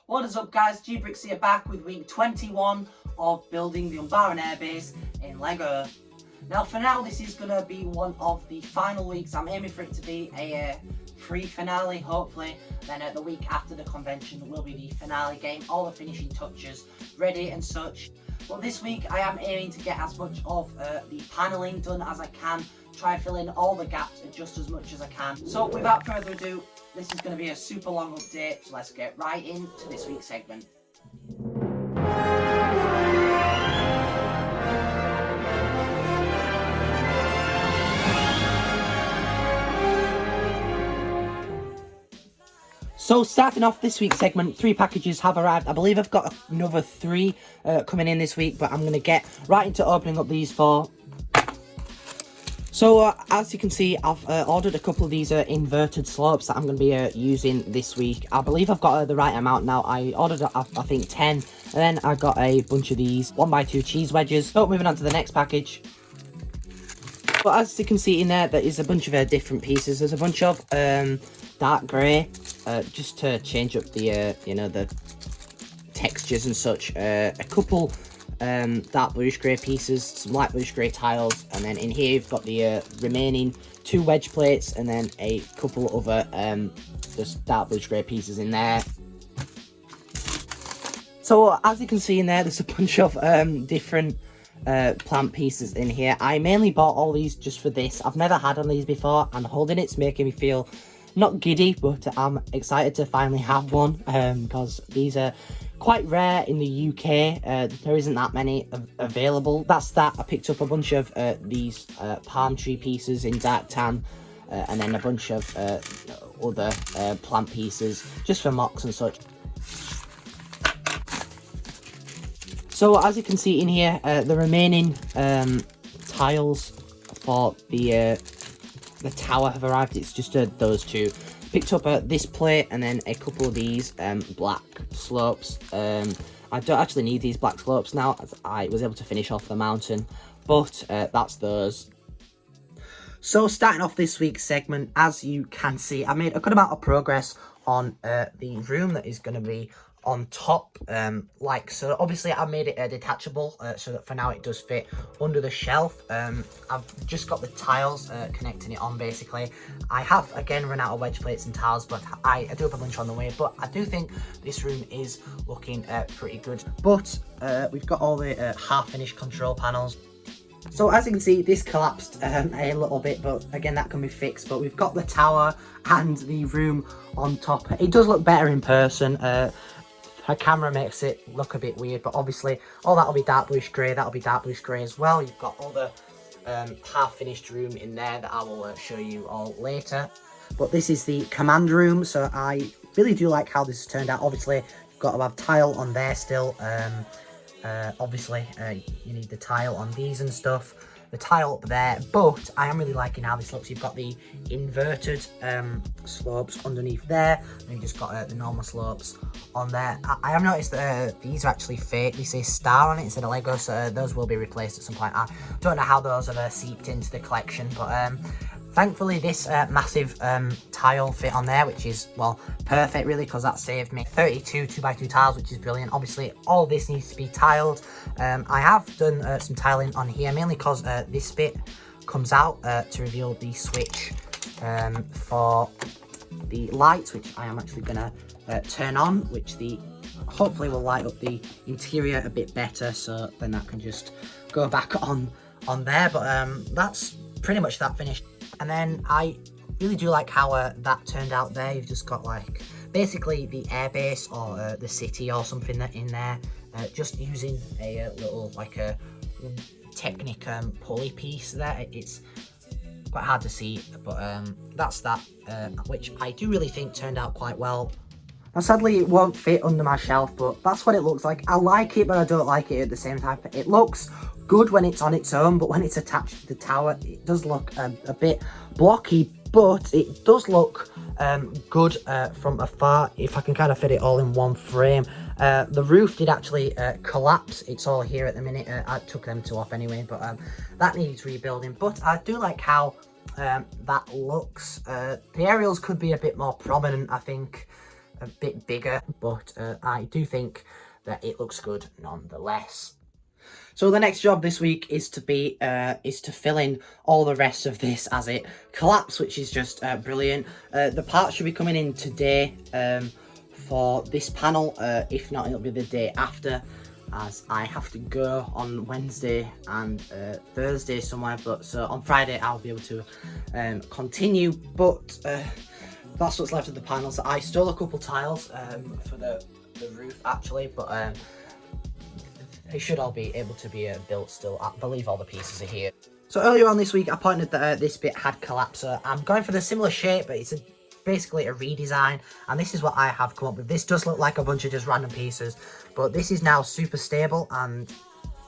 What is up, guys? Brix here, back with week 21 of building the Umbaran Airbase in Lego. Now for now, this is going to be one of the final weeks. I'm aiming for it to be a free finale, hopefully. Then the week after the convention will be the finale game, all the finishing touches ready and such. But this week I am aiming to get as much of the paneling done as I can, try and fill in all the gaps just as much as I can. So without further ado, this is going to be a super long update, so let's get right into this week's segment. So starting off this week's segment, 3 packages have arrived. I believe I've got another 3 coming in this week, but I'm going to get right into opening up these 4. So as you can see, I've ordered a couple of these inverted slopes that I'm going to be using this week. I believe I've got the right amount now. I ordered, I think, 10, and then I got a bunch of these 1x2 cheese wedges. So moving on to the next package. But as you can see in there, there is a bunch of different pieces. There's a bunch of dark grey, just to change up the, you know, the textures and such. A couple dark bluish grey pieces, some light bluish grey tiles, and then in here you've got the remaining 2 wedge plates, and then a couple other just dark bluish grey pieces in there. So as you can see in there, there's a bunch of different plant pieces in here. I mainly bought all these just for this. I've never had one of these before, and holding it's making me feel not giddy, but I'm excited to finally have one, because these are quite rare in the UK. There isn't that many available. That's that. I picked up a bunch of these palm tree pieces in dark tan, and then a bunch of other plant pieces just for mocs and such. So as you can see in here, the remaining tiles for the tower have arrived. It's just those 2. Picked up this plate and then a couple of these black slopes. I don't actually need these black slopes now, as I was able to finish off the mountain, but that's those. So starting off this week's segment, as you can see, I made a good amount of progress on the room that is going to be on top, like so. Obviously I made it detachable, so that for now it does fit under the shelf. I've just got the tiles connecting it on. Basically I have again run out of wedge plates and tiles, but I do have a bunch on the way. But I do think this room is looking pretty good. But we've got all the half finished control panels. So as you can see, this collapsed a little bit, but again that can be fixed. But we've got the tower and the room on top. It does look better in person. Her camera makes it look a bit weird, but obviously all that'll be dark bluish grey. That'll be dark bluish grey as well. You've got all the half finished room in there that I will show you all later. But this is the command room, so I really do like how this has turned out. Obviously you've got to have tile on there still. Obviously you need the tile on these and stuff, the tile up there, but I am really liking how this looks. You've got the inverted slopes underneath there, and you've just got the normal slopes on there. I have noticed that these are actually fake. They say star on it instead of Lego, so those will be replaced at some point. I don't know how those have seeped into the collection, but thankfully this massive tile fit on there, which is, well, perfect really, because that saved me 32 2x2 tiles, which is brilliant. Obviously all this needs to be tiled. I have done some tiling on here, mainly because this bit comes out to reveal the switch for the lights, which I am actually gonna turn on, which hopefully will light up the interior a bit better, so then that can just go back on there. But that's pretty much that finished. And then I really do like how that turned out there. You've just got like basically the airbase or the city or something that in there, just using a little like a Technic pulley piece there. It's quite hard to see, but that's that, which I do really think turned out quite well. Now sadly it won't fit under my shelf, but that's what it looks like. I like it, but I don't like it at the same time. It looks good when it's on its own, but when it's attached to the tower it does look a bit blocky, but it does look good from afar, if I can kind of fit it all in one frame. The roof did actually collapse. It's all here at the minute. I took them 2 off anyway, but that needs rebuilding. But I do like how that looks. The aerials could be a bit more prominent, I think. a bit bigger, but I do think that it looks good nonetheless. So the next job this week is to fill in all the rest of this as it collapses, which is just brilliant. The parts should be coming in today for this panel. If not, it'll be the day after, as I have to go on Wednesday and Thursday somewhere. But so on Friday I'll be able to continue. But that's what's left of the panels. I stole a couple tiles for the roof actually, but they should all be able to be built still. I believe all the pieces are here. So earlier on this week I pointed that this bit had collapsed, so I'm going for the similar shape, but it's basically a redesign, and this is what I have come up with. This does look like a bunch of just random pieces, but this is now super stable, and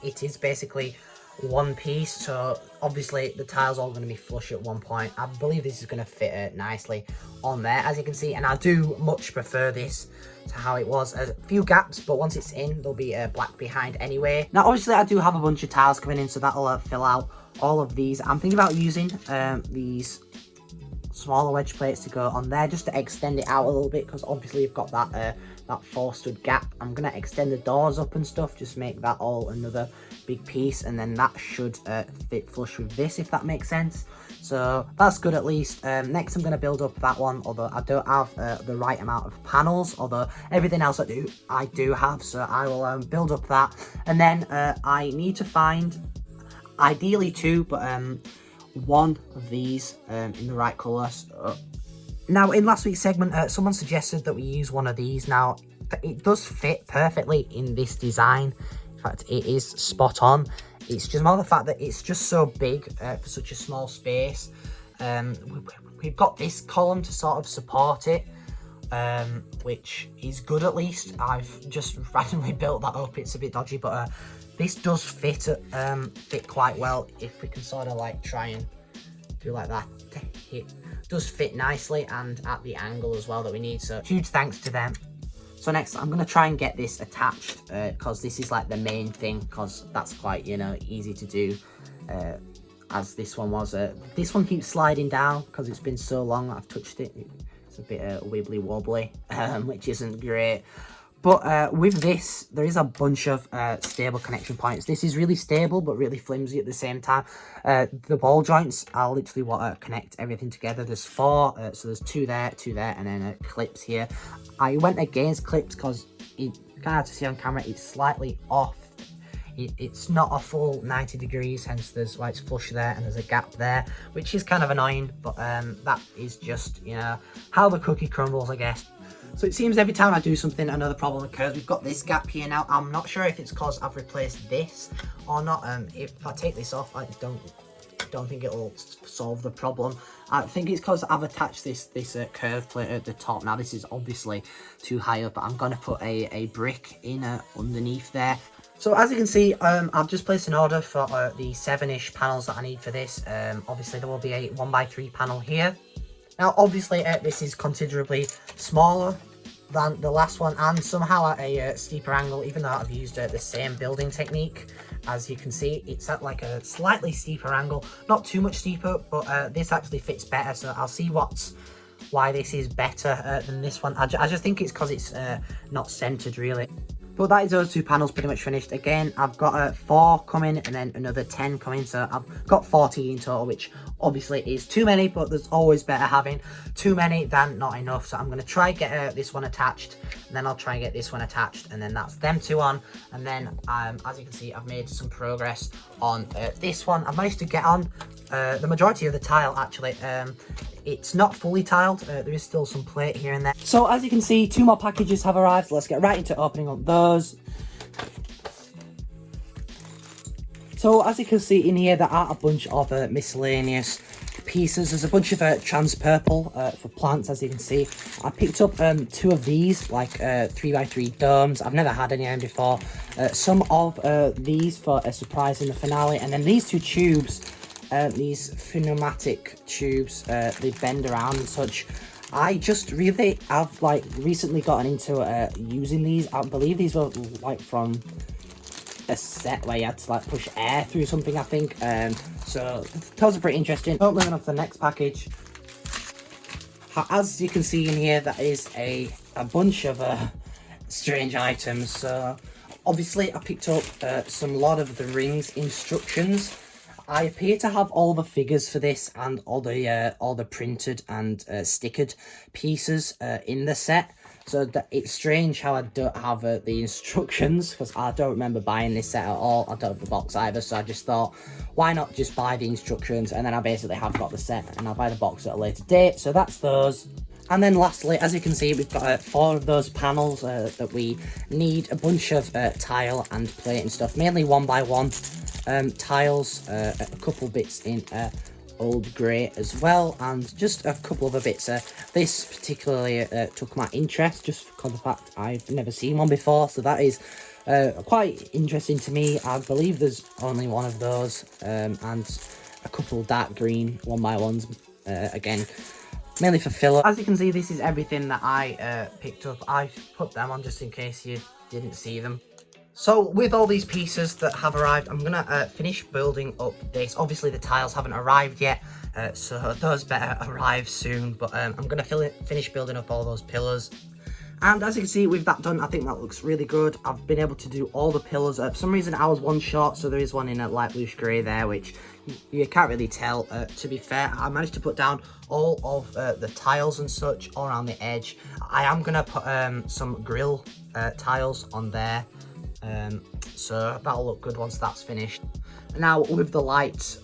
it is basically one piece, so obviously the tiles are all going to be flush at one point. I believe this is going to fit nicely on there, as you can see, and I do much prefer this to how it was. A few gaps, but once it's in there'll be black behind anyway. Now obviously I do have a bunch of tiles coming in, so that'll fill out all of these. I'm thinking about using these smaller wedge plates to go on there just to extend it out a little bit, because obviously you've got that 4 stud gap. I'm gonna extend the doors up and stuff, just make that all another big piece, and then that should fit flush with this, if that makes sense. So that's good at least. Next I'm going to build up that one, although I don't have the right amount of panels, although everything else I do have, so I will build up that. And then I need to find ideally 2, but one of these in the right colour. So, now in last week's segment someone suggested that we use one of these. Now it does fit perfectly in this design. In fact, it is spot on. It's just more the fact that it's just so big for such a small space. We've got this column to sort of support it, which is good at least. I've just randomly built that up. It's a bit dodgy, but this does fit quite well. If we can sort of like try and do like that, it does fit nicely and at the angle as well that we need. So huge thanks to them. So next I'm going to try and get this attached, because this is like the main thing, because that's quite, you know, easy to do, as this one was. This one keeps sliding down because it's been so long that I've touched it. It's a bit wibbly wobbly, which isn't great. But with this, there is a bunch of stable connection points. This is really stable, but really flimsy at the same time. The ball joints are literally what connect everything together. There's 4, so there's 2 there, and then clips here. I went against clips because you kind of have to see on camera, it's slightly off. It's not a full 90 degrees, hence there's why it's flush there and there's a gap there, which is kind of annoying, but that is just, you know, how the cookie crumbles, I guess. So it seems every time I do something, another problem occurs. We've got this gap here now. I'm not sure if it's because I've replaced this or not. If I take this off, I don't think it'll solve the problem. I think it's because I've attached this curve plate at the top. Now this is obviously too high up, but I'm going to put a brick in underneath there. So as you can see, I've just placed an order for the 7-ish panels that I need for this. Obviously there will be a 1x3 panel here. Now obviously this is considerably smaller than the last one, and somehow at a steeper angle, even though I've used the same building technique. As you can see, it's at like a slightly steeper angle, not too much steeper, but this actually fits better, so I'll see why this is better than this one. I just think it's because it's not centered really. But that is those 2 panels pretty much finished. Again, I've got 4 coming and then another 10 coming, so I've got 40 in total, which obviously is too many, but there's always better having too many than not enough. So I'm going to try get this one attached, and then I'll try and get this one attached, and then that's them 2 on. And then as you can see, I've made some progress on this one. I've managed to get on the majority of the tile actually. It's not fully tiled, there is still some plate here and there. So as you can see, 2 more packages have arrived. Let's get right into opening up those. So as you can see in here, there are a bunch of miscellaneous pieces. There's a bunch of trans purple for plants, as you can see. I picked up 2 of these, like 3x3 domes. I've never had any of them before. Some of these for a surprise in the finale, and then these 2 tubes. These pneumatic tubes, they bend around and such. I've like recently gotten into using these. I believe these were like from a set where you had to like push air through something, I think. So those are pretty interesting. Oh, moving on to the next package. As you can see in here, that is a bunch of strange items. So obviously I picked up some Lord of the Rings instructions. I appear to have all the figures for this and all the printed and stickered pieces in the set. So it's strange how I don't have the instructions, because I don't remember buying this set at all. I don't have the box either, so I just thought, why not just buy the instructions, and then I basically have got the set, and I'll buy the box at a later date. So that's those. And then lastly, as you can see, we've got 4 of those panels that we need, a bunch of tile and plate and stuff, mainly 1x1 tiles, a couple bits in old grey as well, and just a couple other bits. This particularly took my interest just because of the fact I've never seen one before, so that is quite interesting to me. I believe there's only one of those, and a couple dark green 1x1s, again, mainly for filler. As you can see, this is everything that I picked up. I put them on just in case you didn't see them. So with all these pieces that have arrived, I'm gonna finish building up this. Obviously the tiles haven't arrived yet, so those better arrive soon, but I'm gonna finish building up all those pillars. And as you can see, with that done, I think that looks really good. I've been able to do all the pillars. For some reason I was one short, so there is one in a light bluish grey there, which you can't really tell. To be fair, I managed to put down all of the tiles and such all around the edge. I am gonna put some grill tiles on there. So that'll look good once that's finished. Now with the lights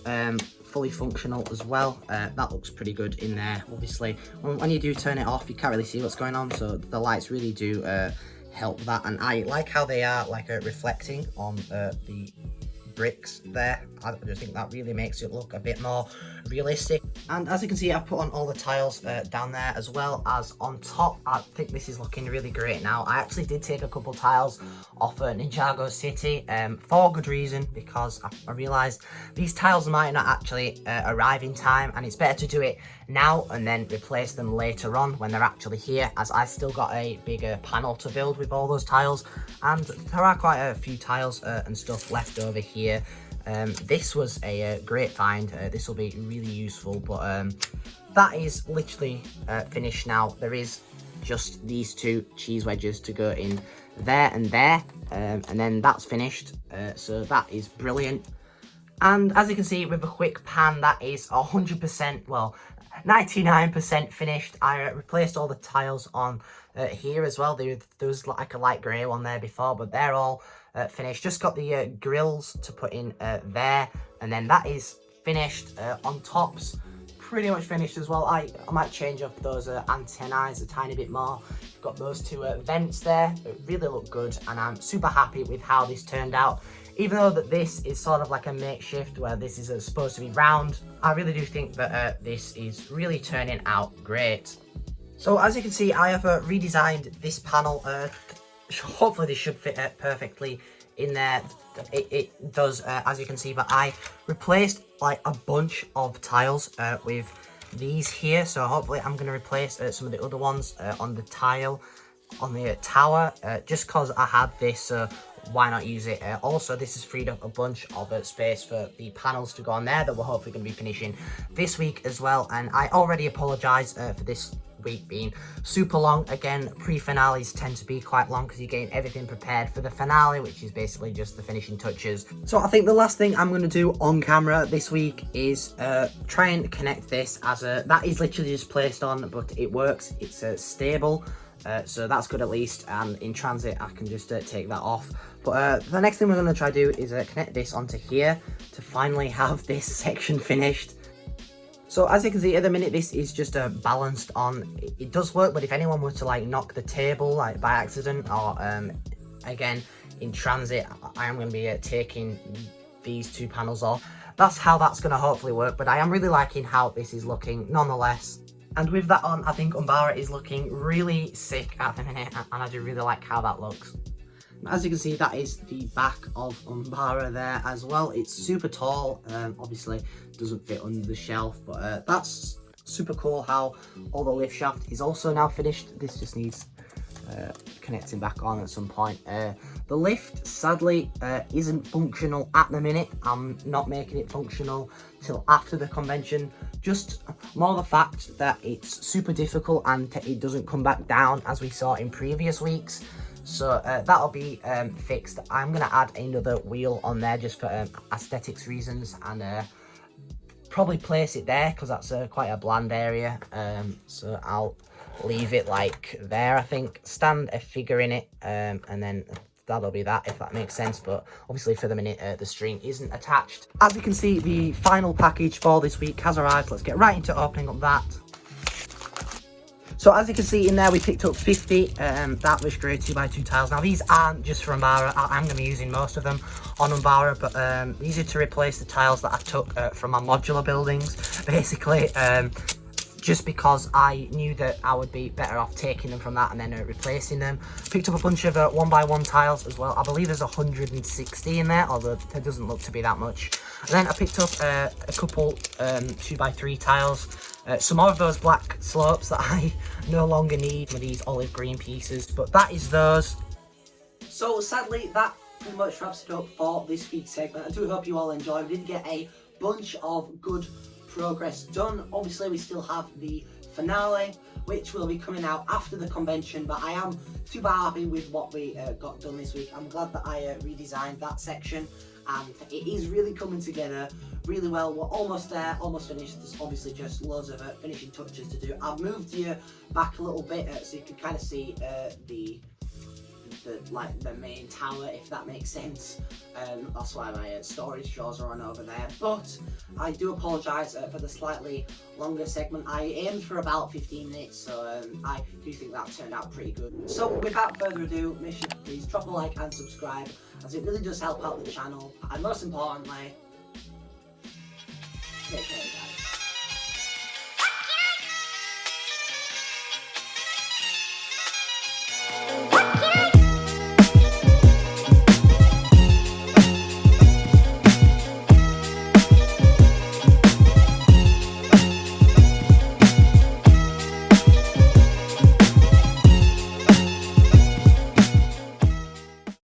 fully functional as well, that looks pretty good in there. Obviously when you do turn it off, you can't really see what's going on, so the lights really do help that, and I like how they are like reflecting on the bricks there. I just think that really makes it look a bit more realistic. And as you can see, I've put on all the tiles down there as well as on top. I think this is looking really great now. I actually did take a couple tiles off Ninjago City for good reason, because I realised these tiles might not actually arrive in time, and it's better to do it now and then replace them later on when they're actually here, as I still got a bigger panel to build with all those tiles, and there are quite a few tiles and stuff left over here. This was a great find. This will be really useful, but that is literally finished now. There is just these 2 cheese wedges to go in there and there, and then that's finished, so that is brilliant. And as you can see with a quick pan, that is 100%, well, 99% finished. I replaced all the tiles on here as well. There was like a light grey one there before, but they're all finished. Just got the grills to put in there, and then that is finished. On tops, pretty much finished as well. I might change up those antennae a tiny bit more. Got those 2 vents there. It really look good, and I'm super happy with how this turned out. Even though that this is sort of like a makeshift where this is supposed to be round, I really do think that this is really turning out great. So as you can see, I have redesigned this panel. Hopefully this should fit perfectly in there. It does, as you can see, but I replaced like a bunch of tiles with these here. So hopefully I'm going to replace some of the other ones on the tile, on the tower, just because I had this. Why not use it? Also, this has freed up a bunch of space for the panels to go on there that we're hopefully going to be finishing this week as well. And I already apologise for this week being super long. Again, pre-finales tend to be quite long because you're getting everything prepared for the finale, which is basically just the finishing touches. So I think the last thing I'm going to do on camera this week is try and connect this, as that is literally just placed on, but it works. It's stable. So that's good at least, and in transit I can just take that off. But the next thing we're going to try to do is connect this onto here to finally have this section finished. So as you can see at the minute, this is just balanced on. It does work, but if anyone were to like knock the table like by accident, or again in transit, I am going to be taking these 2 panels off. That's how that's going to hopefully work, but I am really liking how this is looking nonetheless. And with that on, I think UMBARA is looking really sick at the minute, and I do really like how that looks. As you can see, that is the back of UMBARA there as well. It's super tall, obviously doesn't fit under the shelf, but that's super cool how all the lift shaft is also now finished. This just needs connecting back on at some point. The lift sadly isn't functional at the minute. I'm not making it functional till after the convention, just more the fact that it's super difficult and it doesn't come back down as we saw in previous weeks. So that'll be fixed. I'm going to add another wheel on there just for aesthetics reasons, and probably place it there because that's quite a bland area. So I'll leave it like there, I think. Stand a figure in it, and then that'll be that, if that makes sense. But obviously for the minute the string isn't attached. As you can see, the final package for this week has arrived. Let's get right into opening up that. So as you can see in there, we picked up 50 that wish grey 2x2 tiles. Now these aren't just for UMBARA. I'm going to be using most of them on UMBARA, but these are to replace the tiles that I took from my modular buildings, basically. Just because I knew that I would be better off taking them from that and then replacing them. Picked up a bunch of 1x1 tiles as well. I believe there's 160 in there, although there doesn't look to be that much. And then I picked up a couple 2x3 tiles. Some more of those black slopes that I no longer need with these olive green pieces, but that is those. So sadly, that pretty much wraps it up for this week's segment. I do hope you all enjoyed. We did get a bunch of good progress done. Obviously we still have the finale, which will be coming out after the convention, but I am super happy with what we got done this week. I'm glad that I redesigned that section, and it is really coming together really well. We're almost there, almost finished. There's obviously just loads of finishing touches to do. I've moved you back a little bit so you can kind of see the main tower, if that makes sense. That's why my storage drawers are on over there. But I do apologise for the slightly longer segment. I aimed for about 15 minutes, so I do think that turned out pretty good. So without further ado, make sure to please drop a like and subscribe, as it really does help out the channel. And most importantly, take care.